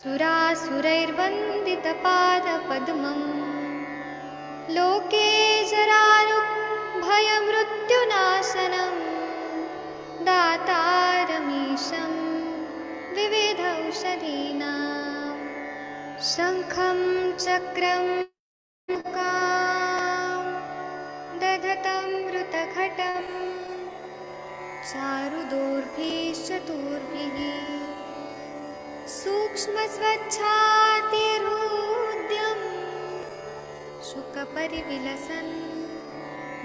सुरासुरैर्वन्दितपादपद्मम् लोके जरारुभयमृत्युनाशनं दातारमीशं विविधौषधीनां शङ्खं चक्रं दधतं मृतघटं चारुदोर्भिश्चतुर्भिः सूक्ष्मस्वच्छातिरुद्यं शुकपरिविलसन्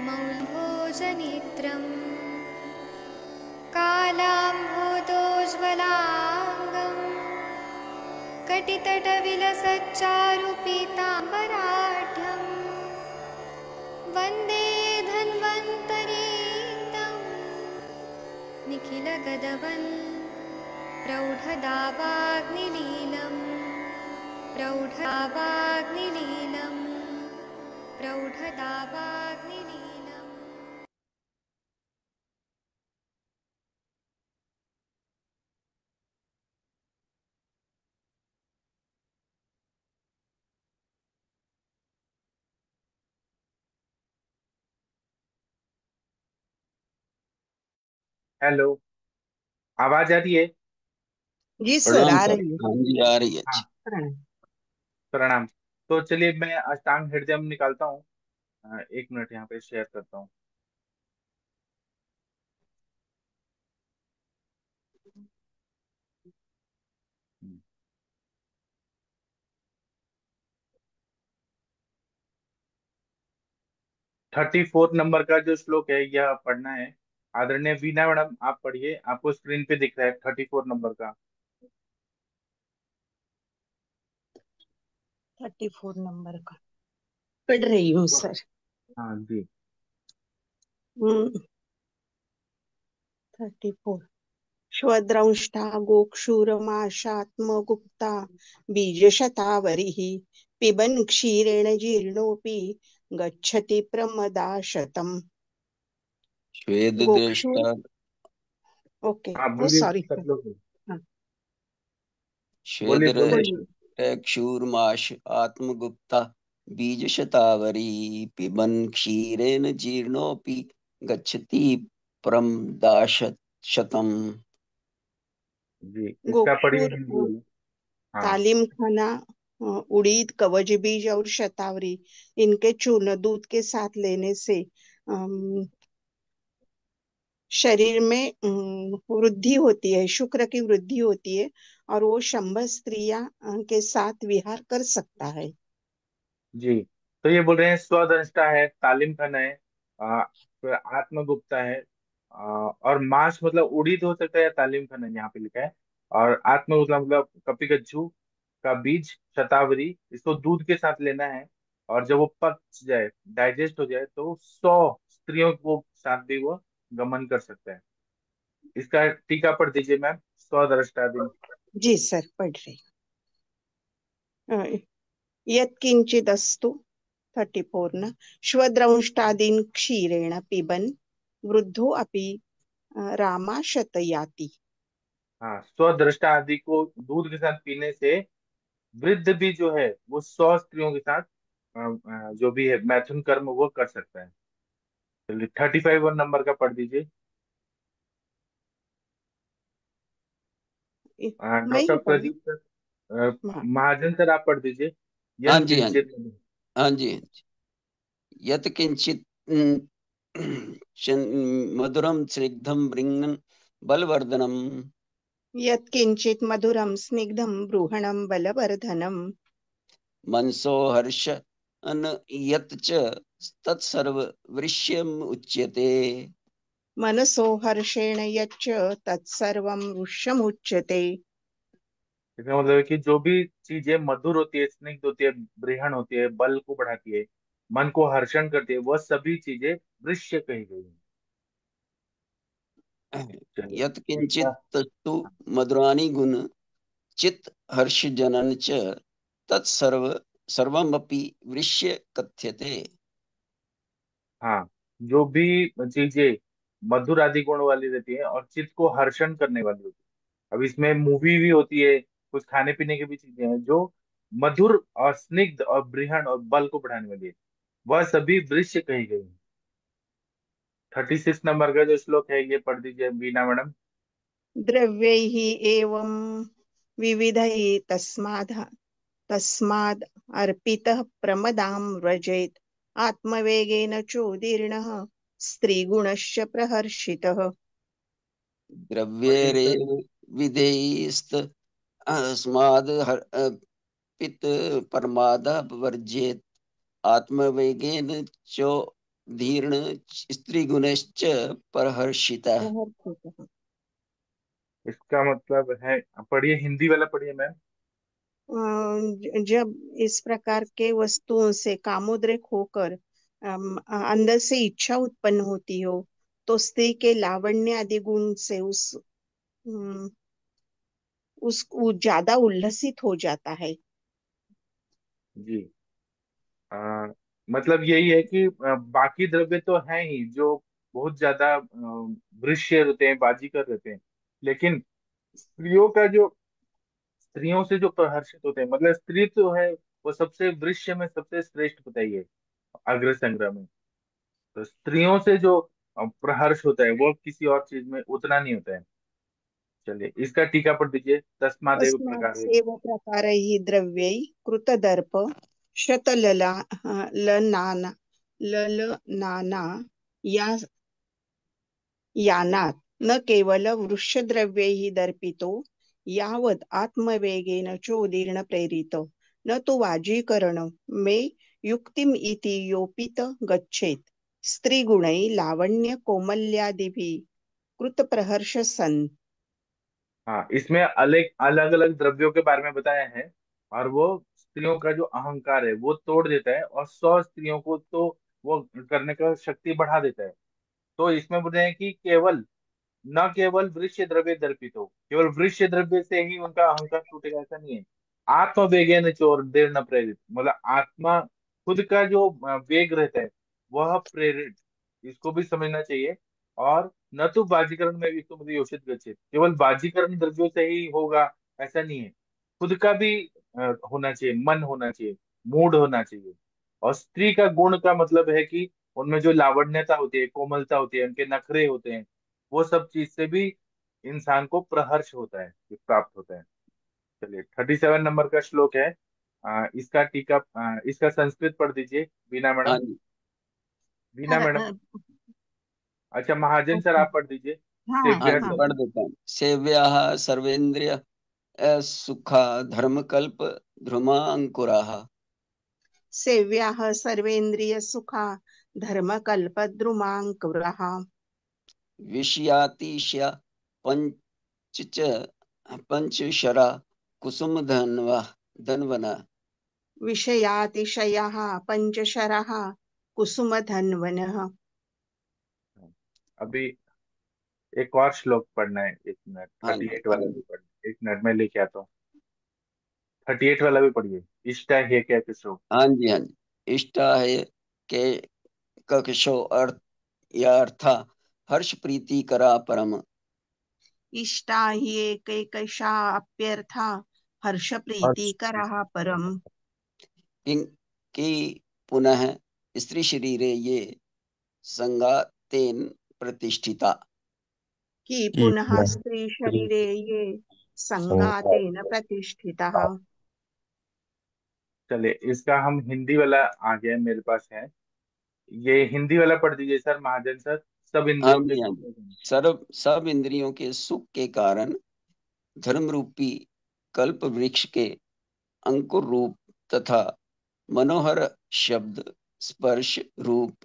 मौल्भोजनेत्रम् कालाम्भोदोज्ज्वलाङ्गं कटितटविलसच्चारुपीताम्बराढ्यं वन्दे धन्वन्तरीतं निखिलगदवन् प्रौढदावाग्निलीलं प्रौढदावाग्निलीलं प्रौढदावाग्निलीलम्। हेलो, आवाज आ रही है? जी सर, प्रणाम आ सर। रही है। हाँ जी, आ रही है। हाँ, प्रणाम। प्रणाम। तो चलिए मैं अष्टांग हृदय निकालता हूँ। एक मिनट यहाँ पे शेयर करता हूँ। हम्म। 34 नंबर का जो श्लोक है यह पढ़ना है। आदरणीय वीणा मैडम, आप पढ़िए, आपको स्क्रीन पे दिख रहा है 34 नंबर का। 34 नंबर का पढ़ रही हूँ सर। हाँ जी। 34। श्वद्रंष्टा गोक्षूरमाशात्मगुप्ता बीजशतावरिः पिबन् क्षीरेण जीर्णोऽपि गच्छति प्रमदाशतम्। श्वेत गोक्षूर, दृष्टा ओके, हाँ ओ बोलिए सॉरी। सब लोग। श्वेत बोलिए बोलिए। क्षूरमाश आत्मगुप्ता बीज शतावरी पिबन् क्षीरेन जीर्णोऽपि गच्छति परम दाशतम्। जी, इसका पढ़िए गोक्षूर हिंदी में। हाँ तालिम खाना, उड़ीद, कवच बीज और शतावरी, इनके चूर्ण दूध के साथ लेने से शरीर में वृद्धि होती है, शुक्र की वृद्धि होती है और वो शंभर स्त्रियां के साथ विहार कर सकता है। जी। तो ये बोल रहे हैं स्वदृष्टा है, तालीम खाना है, फिर आत्मगुप्ता है, और मांस मतलब उड़ीद हो सकता है या तालीम खाना यहाँ पे लिखा है। और आत्मगुप्ता मतलब कपिगज्जू का बीज शतावरी, इसको दूध के साथ लेना है। और जब वो पच जाए, डाइजेस्ट हो जाए, तो 100 स्त्रियों को साथ भी वो गमन कर सकता है। इसका टीका पढ़ दीजिए मैम, स्वदृष्टा दिन। जी सर, पढ़ रही हूँ। यत्किंचिदस्तु 34 न श्वद्रंष्टादीन् क्षीरेण पिबन् वृद्धो अपि रामाशतयाति। हाँ, स्वदृष्टा आदि को दूध के साथ पीने से वृद्ध भी जो है वो 100 स्त्रियों के साथ जो भी है मैथुन कर्म वो कर सकता है। चलिए 35 और नंबर का पढ़ दीजिए। मैं डॉक्टर ही पढ़ू? प्रदीप सर, हाँ। महाजन सर आप पढ़ दीजिए। हाँ यत जी, हाँ जी, किंचित। हाँ जी, हाँ जी। यत् किंचित मधुरम स्निग्धम बृंगन बलवर्धनम यत्किंचित् मधुरं स्निग्धं ब्रूहणं बलवर्धनम्। मनसो हर्ष अन यत् च तत्सर्व वृश्यम उच्यते। मनसो हर्षेण यच्च तत्सर्वं वृक्षमुच्यते। इसका मतलब है कि जो भी चीजें मधुर होती है, स्निग्ध होती है, ब्रीहण होती है, बल को बढ़ाती है, मन को हर्षण करती है, वह सभी चीजें दृश्य कही गई हैं। चलिए यत् किंचित इसका। तस्तु मधुरानि गुण चित हर्ष जनन च तत्सर्व सर्वमपि वृश्य कथ्यते। हाँ, जो भी चीजें मधुर आदि गुण वाली रहती है और चित्त को हर्षण करने वाली होती है। अब इसमें मूवी भी होती है, कुछ खाने पीने की भी चीजें हैं जो मधुर और स्निग्ध और बृहण और बल को बढ़ाने वाली है, वह सभी दृश्य कही गई है। 36 नंबर का जो श्लोक है ये पढ़ दीजिए बीना मैडम। द्रव्यैः एवं विविधैः तस्माद् तस्माद् अर्पितः प्रमदां व्रजेत् आत्मवेगेन चोदीर्णः स्त्रीगुणश्च प्रहर्षितः। पढ़िए सर। द्रव्येरेव विधेयस्त अस्माद् पित परमादः वर्जेत आत्मवेगेन चोदीर्ण स्त्रीगुणश्च परहर्षितः। प्रहर्षितः। इसका मतलब है, पढ़िए हिंदी वाला पढ़िए मैम। जब इस प्रकार के वस्तुओं से कामोद्रेक होकर अंदर से इच्छा उत्पन्न होती हो, तो स्त्री के लावण्य आदि गुण से अम, वो ज्यादा उल्लसित हो जाता है। जी। मतलब यही है कि बाकी द्रव्य तो है ही जो बहुत ज्यादा दृश्य रहते हैं, बाजीकर रहते हैं, लेकिन स्त्रियों का जो स्त्रियों से जो प्रहर्षित होते हैं, मतलब स्त्री तो है वो सबसे दृश्य में सबसे श्रेष्ठ बताई है अग्र संग्रह में। तो स्त्रियों से जो प्रहर्ष होता है वो किसी और चीज में उतना नहीं होता है। चलिए इसका टीका पढ़ दीजिए। तस्मादेव तस्मात् प्रकार एव प्रकारैः द्रव्यैः कृतदर्प शतलला लनाना ललनाना या यानात् न केवल वृषद्रव्यैः दर्पितो यावद् आत्मवेगेन चोदीर्ण प्रेरितो न तो वाजीकरण में युक्तिम इति योपित गच्छेत् स्त्रीगुणैः लावण्य कोमल्यादिभिः कृतप्रहर्ष सन्। हाँ, इसमें अलग अलग अलग द्रव्यों के बारे में बताया है, और वो स्त्रियों का जो अहंकार है वो तोड़ देता है, और 100 स्त्रियों को तो वो करने का शक्ति बढ़ा देता है। तो इसमें बोल रहे हैं कि केवल, न केवल वृक्ष द्रव्य दर्पित हो, केवल वृक्ष द्रव्य से ही उनका अहंकार टूटेगा ऐसा नहीं है। आत्मवेगे न चोर देर न प्रेरित, मतलब आत्मा खुद का जो वेग रहता है वह प्रेरित, इसको भी समझना चाहिए। और न तो बाजीकरण में भी तुम योषित गच्छित, केवल बाजीकरण द्रव्यों से ही होगा ऐसा नहीं है। खुद का भी होना चाहिए, मन होना चाहिए, मूड होना चाहिए। और स्त्री का गुण का मतलब है कि उनमें जो लावण्यता होती है, कोमलता होती है, उनके नखरे होते हैं, वो सब चीज से भी इंसान को प्रहर्ष होता है, ये प्राप्त होता है। चलिए 37 नंबर का श्लोक है। इसका टीका, इसका संस्कृत पढ़ दीजिए बीना हाँ मैडम। जी। बीना मैडम। अच्छा महाजन सर अच्छा। आप पढ़ दीजिए। हाँ हाँ सेव्या जी, हाँ। शब्द। पढ़ देता हूँ। सेव्याः सर्वेन्द्रिय सुखा धर्मकल्प ध्रुमांकुराः सेव्याः सर्वेन्द्रिय सुखा धर्मकल्पद्रुमाङ्कुरः विषयातिशया पंच पंचशरा कुसुम धनवना। विषयातिशयः पञ्चशरः कुसुमधन्वनः। अभी एक और श्लोक पढ़ना है, 1 मिनट, हाँ जी, 38 वाला भी पढ़ना, 1 मिनट में लेके आता हूँ। 38 वाला भी पढ़िए। इष्टा है क्या किशोर। हाँ जी, हाँ जी। इष्टा है के कक्षो अर्थ या अर्था हर्ष प्रीति करा परम। इष्टा हि एकैकशा अप्यर्था हर्षप्रीतिकरः परम्। किं की पुनः स्त्री शरीरे ये संगातेन प्रतिष्ठिता। कि पुनः स्त्री शरीरे ये सङ्गातेन प्रतिष्ठितः। चलिए इसका हम हिंदी वाला आ गया मेरे पास है, ये हिंदी वाला पढ़ दीजिए सर महाजन सर। सब हाँ इंद्रियों के जी, हाँ सुख जी। के गुण। सर्व सब इंद्रियों के सुख के कारण धर्म रूपी कल्प वृक्ष के अंकुर रूप तथा मनोहर शब्द स्पर्श रूप,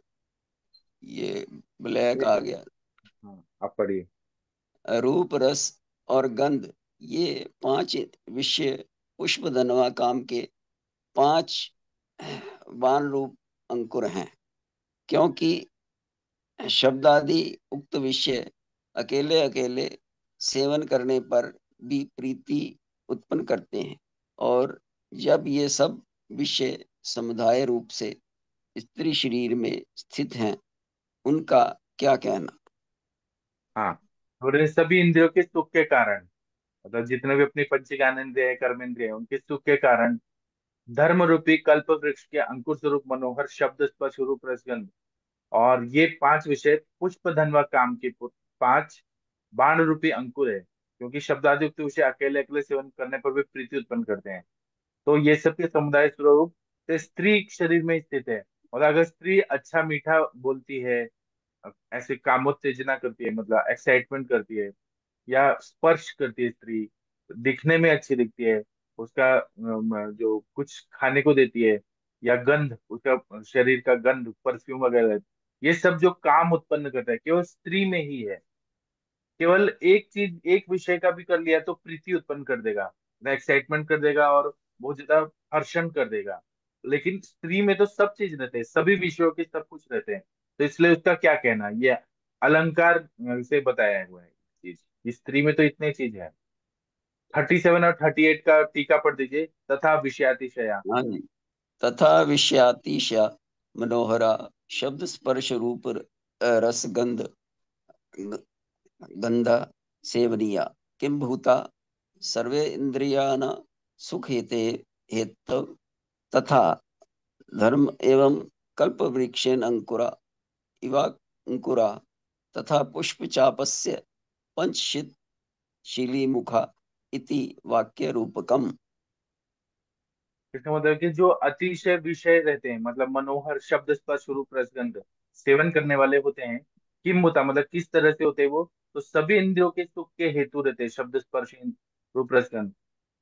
ये ब्लैक आ गया, हाँ आप पढ़िए। रूप रस और गंध, ये पांच विषय पुष्प धनवा काम के पांच वान रूप अंकुर हैं। क्योंकि शब्दादि उक्त विषय अकेले अकेले सेवन करने पर भी प्रीति उत्पन्न करते हैं, और जब ये सब विषय समुदाय रूप से स्त्री शरीर में स्थित हैं, उनका क्या कहना। हाँ, और ये सभी इंद्रियों के सुख के कारण, मतलब जितने भी अपनी पंच ज्ञानेंद्रिय है, कर्मेंद्रिय है, उनके सुख के कारण धर्म रूपी कल्प वृक्ष के अंकुर स्वरूप मनोहर शब्द स्पर्श रूप रसगंध और ये पांच विषय पुष्प धनवा काम के पांच बाण रूपी अंकुर है, क्योंकि शब्दादि युक्त विषय अकेले अकेले सेवन करने पर भी प्रीति उत्पन्न करते हैं। तो ये सब के समुदाय स्वरूप से स्त्री शरीर में स्थित है। और अगर स्त्री अच्छा मीठा बोलती है, ऐसे कामोत्तेजना करती है, मतलब एक्साइटमेंट करती है, या स्पर्श करती है, स्त्री दिखने में अच्छी दिखती है, उसका जो कुछ खाने को देती है, या गंध, उसका शरीर का गंध, परफ्यूम वगैरह, ये सब जो काम उत्पन्न करता है केवल स्त्री में ही है। केवल एक चीज, एक विषय का भी कर लिया तो प्रीति उत्पन्न कर देगा, एक्साइटमेंट कर देगा और बहुत ज्यादा हर्षण कर देगा। लेकिन स्त्री में तो सब चीज रहते हैं, सभी विषयों के सब कुछ रहते हैं। तो इसलिए उसका क्या कहना, ये अलंकार से बताया हुआ है चीज, इस स्त्री में तो इतने चीज है। 37 और 38 का टीका पढ़ दीजिए। तथा विषयातिशया। हाँ जी। तथा विषयातिशय मनोहरा शब्द स्पर्श रूप रस गंध गंध सेवनीया किम भूता सर्वे इंद्रियान सुख हेते हेतु तथा धर्म एवं कल्प वृक्षेन अंकुरा इवा अंकुरा तथा पुष्प चापस्य पंचशित शीली मुखा इति वाक्य रूपकम। इसका मतलब कि जो अतिशय विषय रहते हैं, मतलब मनोहर शब्द स्पर्श रूप रसगंध सेवन करने वाले होते हैं, किम होता मतलब किस तरह से होते हैं वो, तो सभी इंद्रियों के सुख के हेतु रहते हैं शब्द स्पर्श रूप रसगंध।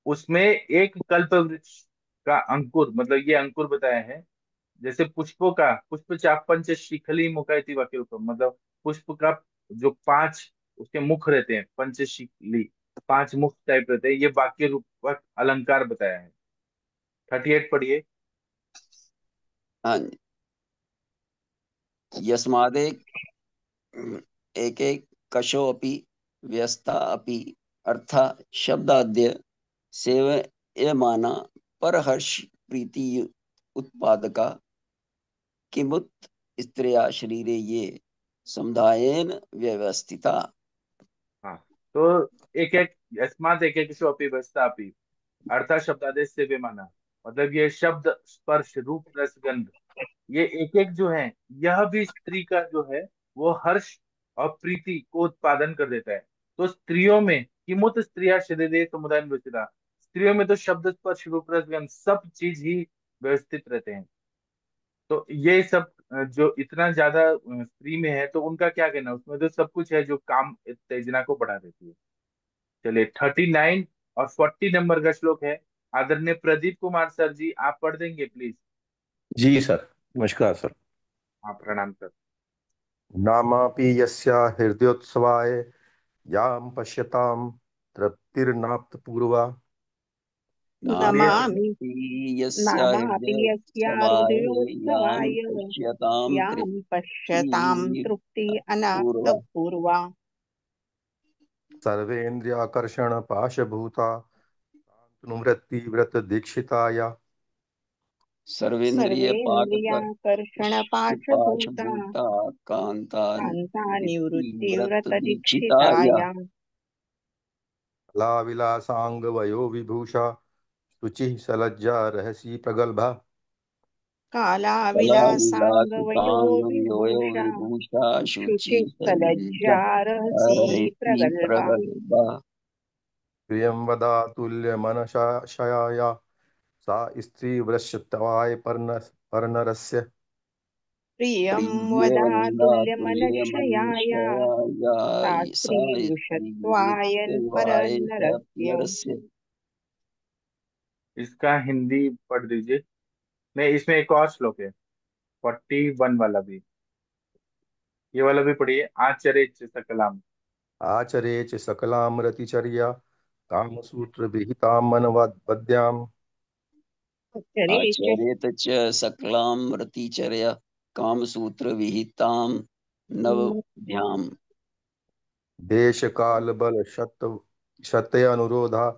उसमें एक कल्प वृक्ष का अंकुर, मतलब ये अंकुर बताया है। जैसे पुष्पों का पुष्प चापंच शिखली मुखा वाक्य रूप, मतलब पुष्प का जो पांच उसके मुख रहते हैं, पंचशिखली, पांच मुख टाइप रहते हैं, ये वाक्य रूप अलंकार बताया है। 38 पढ़िए। हाँ जी। यस्मादेक एक एक कशो अपि व्यस्ता अपि अर्था शब्दाद्य सेवयमाना परहर्ष प्रीति उत्पादका किमुत स्त्रिया शरीरे ये समुदायेन व्यवस्थिता। हाँ, तो एक एक अस्मात एक एक अपी व्यस्ता अपी अर्थात शब्दादेश से बेमाना, मतलब ये शब्द स्पर्श रूप रस गंध, ये एक एक जो है, यह भी स्त्री का जो है वो हर्ष और प्रीति को उत्पादन कर देता है। तो स्त्रियों में किमुत स्त्रिया शरीर समुदाय व्यवस्थिता, स्त्रियों में तो शब्द स्पर्श रूप रस गंध सब चीज ही व्यवस्थित रहते हैं। तो ये सब जो इतना ज्यादा स्त्री में है, तो उनका क्या कहना है, उसमें तो सब कुछ है जो काम उत्तेजना को बढ़ा देती है। चलिए 39 और 40 नंबर का श्लोक है। आदरणीय प्रदीप कुमार सर जी, आप पढ़ देंगे प्लीज। जी सर। नमस्कार सर। हाँ, प्रणाम सर। नामापि यस्या हृदयोत्सवाय यां पश्यतां तृप्तिर्नाप्तपूर्वा नमामि नामापि यस्य नामापि यस्या हृदयोत्सवाय यां हृदयोत्सवाय पश्यतां यां पश्यतां तृप्ति तृप्तिपूर्वा अनाप्तपूर्वा सर्वेन्द्रियाकर्षण पाशभूता तनुवृत्तिव्रत दीक्षिताया सर्वेन्द्रिय पाक सर्वेन्द्रियाकर्षणपाशभूता पाशभूता कांता कान्ता निवृत्ति व्रत दीक्षिताया निवृत्तिव्रतदीक्षिताया कलाविलासाङ्गवयो विभूषा शुचिः सलज्जा रहसि प्रगल्भा कला कालाविलासाङ्गवयो विलासितांग योयो विभूषा विभूषा शुचि शुचिः सलज्जा सलज्जा रहसि रहसि प्रगल्भा। प्रगल्भा। प्रियं वदा तुल्यमनसा शयाया सा स्त्री वृषत्वाय पर्नरस्य प्रियं वदातुल्यमनश्शयाय सा प्रियवदातुल्यमनश्शयाय सा स्त्री स्त्रीवृषत्वाय परनरस्य। वृत्तवाय इसका हिंदी पढ़ दीजिए। नहीं, इसमें एक और श्लोक है, 41 वाला भी, ये वाला भी पढ़िए। आचरे सकलाम। आचरे च सकलां रतिचर्या कामसूत्र विहितां मनवद्याम् चरेच आचरेत च सकलां रतिचर्या कामसूत्र विहितां नवभ्याम्। देश काल बल शत अनुरोधा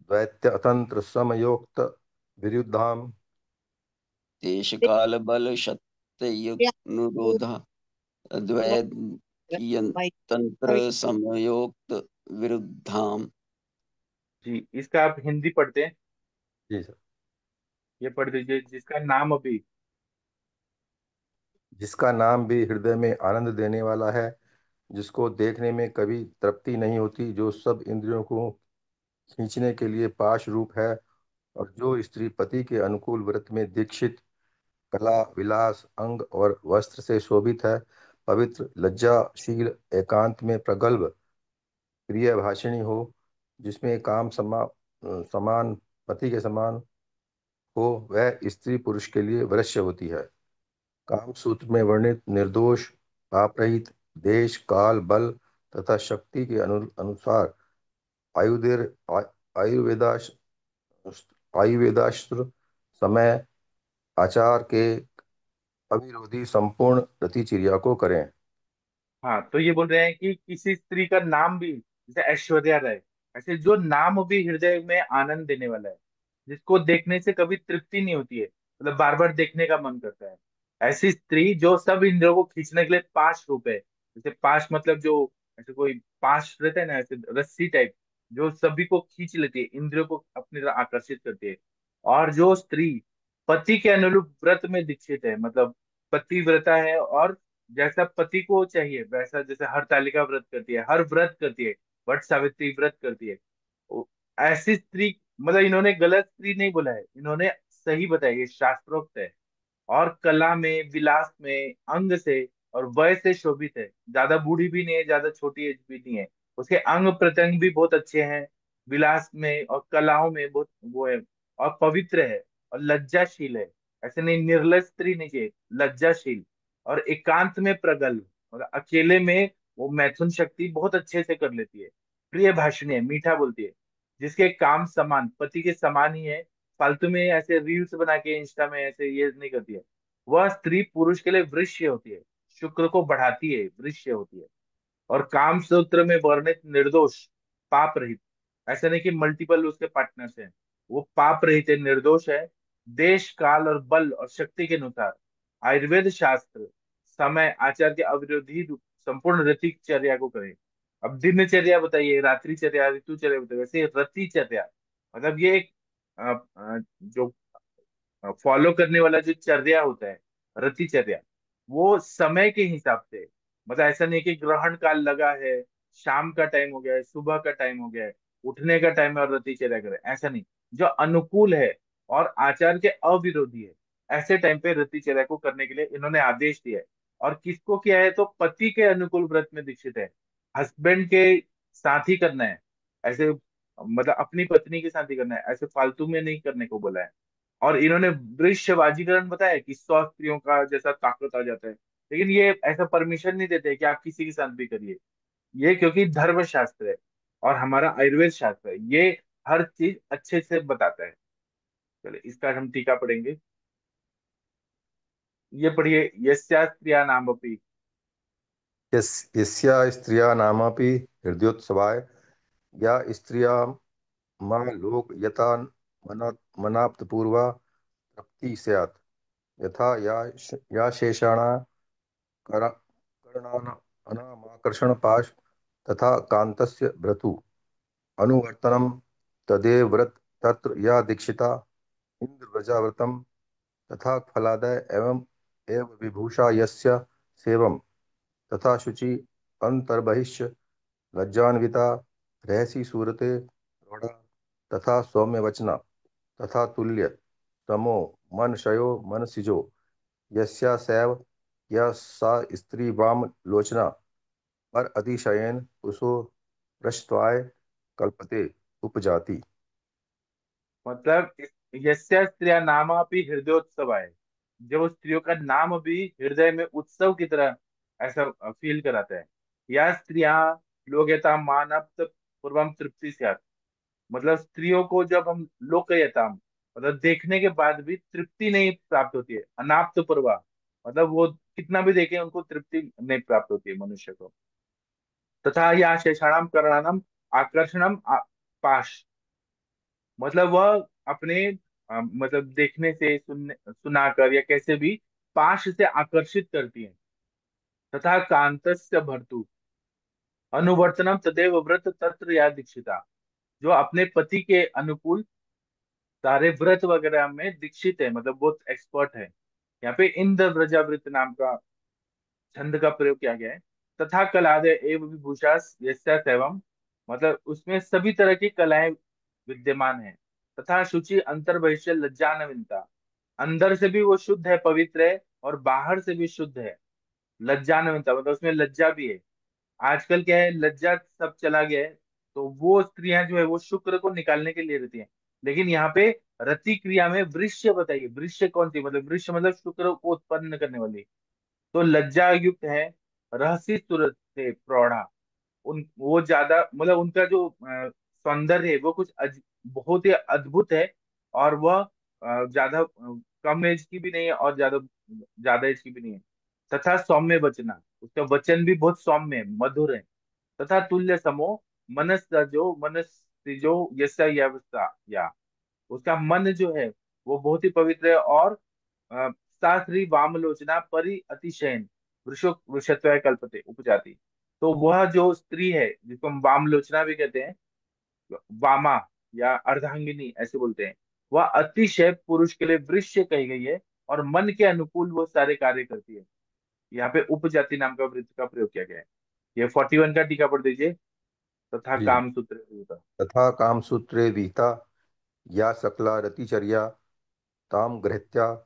द्वैत्यतंत्र समयोक्त विरुद्धाम देश काल बल शक्तयुनुरोध द्वैत तंत्र समयोक्त विरुद्धाम। जी, इसका आप हिंदी पढ़ते हैं। जी सर। ये पढ़ दीजिए, जिसका नाम अभी। जिसका नाम भी हृदय में आनंद देने वाला है, जिसको देखने में कभी तृप्ति नहीं होती, जो सब इंद्रियों को खींचने के लिए पाश रूप है, और जो स्त्री पति के अनुकूल व्रत में दीक्षित, कला विलास अंग और वस्त्र से शोभित है, पवित्र लज्जाशील, एकांत में प्रगल्भ, प्रिय भाषिणी हो, जिसमें काम समान, पति के समान हो, वह स्त्री पुरुष के लिए वश्य होती है। काम सूत्र में वर्णित निर्दोष, पाप रहित, देश काल बल तथा शक्ति के अनुसार आयुर्वेद आयुर्वेदाश आयुर्वेदास्त्र समय आचार के अविरोधी संपूर्ण रतिचर्या को करें। हाँ, तो ये बोल रहे हैं कि किसी स्त्री का नाम भी, जैसे ऐश्वर्या राय, ऐसे जो नाम भी हृदय में आनंद देने वाला है, जिसको देखने से कभी तृप्ति नहीं होती है, मतलब बार बार देखने का मन करता है, ऐसी स्त्री जो सब इंद्रियों को खींचने के लिए पाश रूप है। जैसे पाश मतलब जो ऐसे कोई पाश रहता है ना, ऐसे रस्सी टाइप, जो सभी को खींच लेती है, इंद्रियों को अपनी तरफ आकर्षित करती है। और जो स्त्री पति के अनुरूप व्रत में दीक्षित है, मतलब पतिव्रता है, और जैसा पति को चाहिए वैसा, जैसे हरतालिका व्रत करती है, हर व्रत करती है, वट सावित्री व्रत करती है, ओ- ऐसी स्त्री, मतलब इन्होंने गलत स्त्री नहीं बोला है, इन्होंने सही बताया, ये शास्त्रोक्त है। और कला में विलास में अंग से और वय से शोभित है, ज्यादा बूढ़ी भी नहीं है, ज्यादा छोटी एज भी नहीं है, उसके अंग प्रत्यंग भी बहुत अच्छे हैं, विलास में और कलाओं में बहुत वो है, और पवित्र है, और लज्जाशील है। ऐसे नहीं, निर्लज स्त्री नहीं चाहिए, लज्जाशील। और एकांत में प्रगल्भ, मतलब अकेले में वो मैथुन शक्ति बहुत अच्छे से कर लेती है। प्रिय भाषणी है, मीठा बोलती है, जिसके काम समान, पति के समान ही है, फालतू में ऐसे रील्स बना के इंस्टा में ऐसे ये नहीं करती है। वह स्त्री पुरुष के लिए वृष्य होती है, शुक्र को बढ़ाती है, वृष्य होती है। और काम सूत्र में वर्णित निर्दोष, पाप रहित, ऐसा नहीं कि मल्टीपल उसके पार्टनर्स हैं, वो पाप रहित है, निर्दोष है, देश काल और बल और शक्ति के अनुसार आयुर्वेद शास्त्र समय आचार के अविरोधी संपूर्ण रतिचर्या को करें। अब दिनचर्या बताइए, रात्रिचर्या, ऋतुचर्या बताइए, वैसे रतिचर्या, मतलब ये एक जो फॉलो करने वाला जो चर्या होता है, रतिचर्या, वो समय के हिसाब से, मतलब ऐसा नहीं कि ग्रहण काल लगा है, शाम का टाइम हो गया है, सुबह का टाइम हो गया है, उठने का टाइम है और रतिचर्या करें, ऐसा नहीं। जो अनुकूल है और आचार के अविरोधी है, ऐसे टाइम पे रतिचर्या को करने के लिए इन्होंने आदेश दिया है। और किसको किया है, तो पति के अनुकूल व्रत में दीक्षित है, हस्बैंड के साथ ही करना है, ऐसे मतलब अपनी पत्नी के साथ ही करना है, ऐसे फालतू में नहीं करने को बोला है। और इन्होंने वृश्यवाजीकरण बताया कि 100 स्त्रियों का जैसा ताकत आ जाता है, लेकिन ये ऐसा परमिशन नहीं देते कि आप किसी के साथ भी करिए, ये क्योंकि धर्म शास्त्र है और हमारा आयुर्वेद शास्त्र है, ये हर चीज अच्छे से बताता है। चलिए इसका हम टीका पढ़ेंगे। ये पढ़िए, यस्या स्त्रिया नाम अपि। यस्या स्त्रिया नामापि हृदयोत्सवाय, या स्त्रिया मां लोक यथा मनाप्तपूर्वा तृप्ति स्यात्, यथा या शेषाणा करणान अनामाकर्षण पाश, तथा कांतस्य भ्रतु अनुवर्तनम तदेव व्रत, तत्र या दीक्षिता इंद्रव्रजाव्रतम, तथा फलादय एवं एव विभूषा यस्य सेवम, तथा शुचि अंतर्बहिष्य लज्जान्विता, रहसी सूरते प्रौढ़ा, तथा सौम्य वचना, तथा तुल्य तमो मनशयो मनसिजो, यस्या सैव या सा स्त्री वाम लोचना, पर अतिशयेन पुरुषो भ्रष्टवाय कल्पते उपजाति। मतलब यस्या स्त्रिया नामापि हृदयोत्सव है, जो स्त्रियों का नाम भी हृदय में उत्सव की तरह ऐसा फील कराता है। या स्त्रियां लोकयता मानप्त पूर्वम तृप्ति से, मतलब स्त्रियों को जब हम लोकयताम, मतलब देखने के बाद भी तृप्ति नहीं प्राप्त होती है, अनाप्त पूर्वा, मतलब वो कितना भी देखें उनको तृप्ति नहीं प्राप्त होती है मनुष्य को। तथा या शेषाणाम करणानाम आकर्षणम पाश, मतलब वह अपने मतलब देखने से, सुनाकर या कैसे भी पाश से आकर्षित करती है। तथा कांतस्य भर्तु अनुवर्तनम तदेव व्रत तत्र या दीक्षिता, जो अपने पति के अनुकूल सारे व्रत वगैरह में दीक्षित है, मतलब बहुत एक्सपर्ट है। यहाँ पे इंद्र व्रजावृत नाम का छंद का प्रयोग किया गया है। तथा कलादय एवं विभूषा यस्यास एवं, मतलब उसमें सभी तरह की कलाएं विद्यमान है। तथा शुचि अंतर बहिष्य लज्जा नवीनता, अंदर से भी वो शुद्ध है, पवित्र है, और बाहर से भी शुद्ध है। लज्जा नवीनता मतलब उसमें लज्जा भी है। आजकल क्या है, लज्जा सब चला गया है। तो वो स्त्रियां जो है वो शुक्र को निकालने के लिए रहती हैं। लेकिन यहाँ पे रति क्रिया में वृष्य बताइए, वृष्य कौन सी, मतलब वृष्य मतलब शुक्र को उत्पन्न करने वाली। तो लज्जा युक्त है, रहस्य सूरत से प्रौढ़ा। उन वो ज्यादा मतलब उनका जो सौंदर्य है वो कुछ बहुत ही अद्भुत है। और वह ज्यादा कम एज की भी नहीं है और ज्यादा ज्यादा एज की भी नहीं है। तथा सौम्य वचना, उसका वचन भी बहुत सौम्य है, मधुर है। तथा तुल्य समो मनस जो यस्या यवस्था या, उसका मन जो है वो बहुत ही पवित्र है। और शास्त्री वामलोचना परि अतिशयन वृषो वृषत्व कल्पते उपजाति। तो वह जो स्त्री है जिसको हम वामलोचना भी कहते हैं, वामा या अर्धांगिनी ऐसे बोलते हैं, वह अतिशय पुरुष के लिए वृश्य कही गई है। और मन के अनुकूल वो सारे कार्य करती है। यहाँ पे उपजाति नाम का वृत्त का प्रयोग किया गया है। ये 41 का टीका पढ़ दीजिए। तथा जी। काम सूत्र। तथा कामसूत्रे विहिता या सकला रतिचर्या ताम गृह्य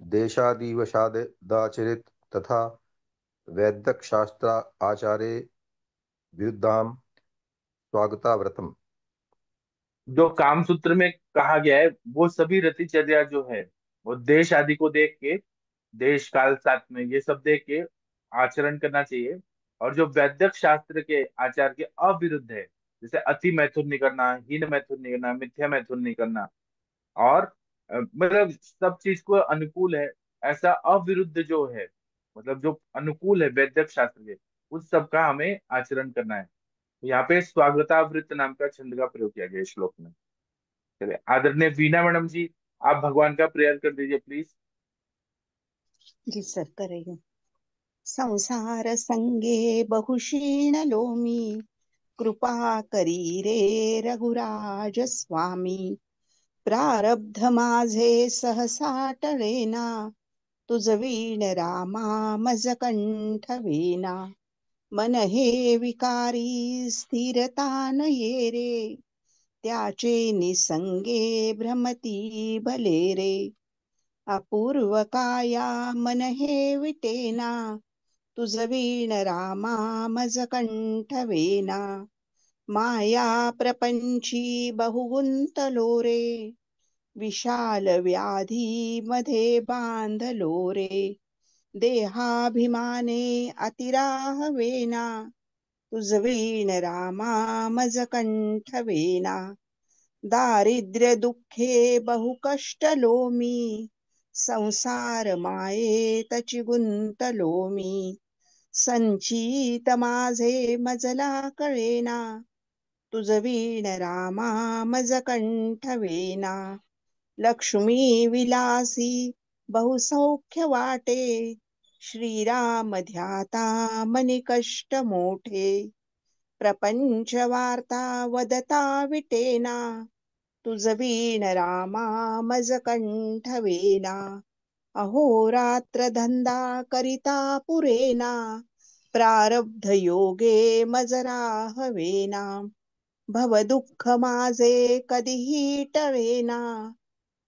देशादिवशादाचरित तथा वैदिक शास्त्र आचारे विरुद्धाम स्वागता व्रतम। जो काम सूत्र में कहा गया है वो सभी रतिचर्या जो है वो देश आदि को देख के, देश काल साथ में ये सब देख के आचरण करना चाहिए। और जो वैदिक शास्त्र के आचार के अविरुद्ध है, जैसे अति मैथुन नहीं करना, हीन मैथुन नहीं करना, मिथ्या मैथुन नहीं करना, और मतलब सब चीज को अनुकूल है, ऐसा अविरुद्ध जो है, मतलब जो अनुकूल है वैदिक शास्त्र के, उस सब का हमें आचरण करना है। तो यहाँ पे स्वागतावृत नाम का छंद का प्रयोग किया गया है इस श्लोक में। चलिए, आदरणीय वीणा मैडम जी, आप भगवान का प्रेयर कर दीजिए प्लीज। जी सर, करेंगे। संसार संगे बहुशीण लोमी, कृपा करी रे रघुराज स्वामी। प्रारब्ध माझे सहसा टळेना, तुझ वीण रामा मज कंठ वेना। मन हे विकारी स्थिरता न ये रे, त्याचे निसंगे भ्रमती भले रे। अपूर्व काया मन हे विटेना, तुझ वीण रामा मज कंठ वेना। माया प्रपंची बहुगुंतलो रे, विशाल व्याधी मध्ये बांधलो रे। देहाभिमाने अतिराहवेना, तुझ वीण रामा मज कंठ वेना। दारिद्र्य दुःखे बहु कष्टलो मी, संसार मायेतची गुंतलो मी। संचित माझे मजला कळेना, तुझ वीण रामा मज कंठ वेना। लक्ष्मी विलासी बहुसौख्य वाटे, श्रीराम ध्याता मनी कष्ट मोठे। प्रपंच वार्ता वदता विटेना, तुझ वीण रामा मज कंठ वेना। अहोरात्र धंदा करिता पुरेना, प्रारब्ध योगे मज राहवेना। भव दुःख माझे कधीही टळेना,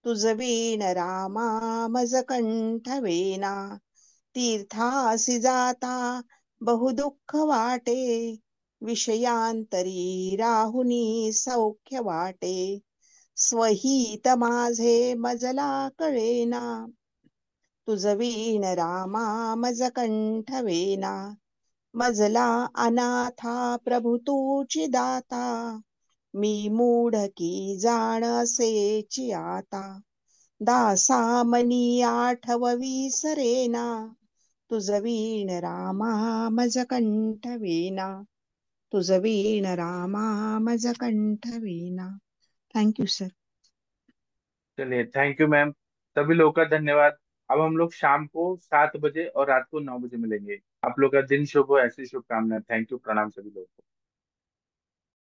तुझ वीण रामा मज कंठ वेना। तीर्थासी जाता बहु दुःख वाटे, विषयांतरी राहुनी सौख्य वाटे। स्वहित माझे मजला कळेना, तुझ वीण रामा मज कंठ वेना। मजला अनाथा प्रभु तूची दाता, मी मूढ की जाण असेची आता। दासा मनी आठव विसरेना, तुझ वीण रामा मज कंठ वेना। तुझ वीण रामा मज कंठ वेना। Thank you sir. चलिए, थैंक यू मैम। सभी लोग का धन्यवाद। अब हम लोग शाम को 7 बजे और रात को 9 बजे मिलेंगे। आप लोग का दिन शुभ हो, ऐसी शुभकामनाएं। थैंक यू, प्रणाम सभी लोगों को।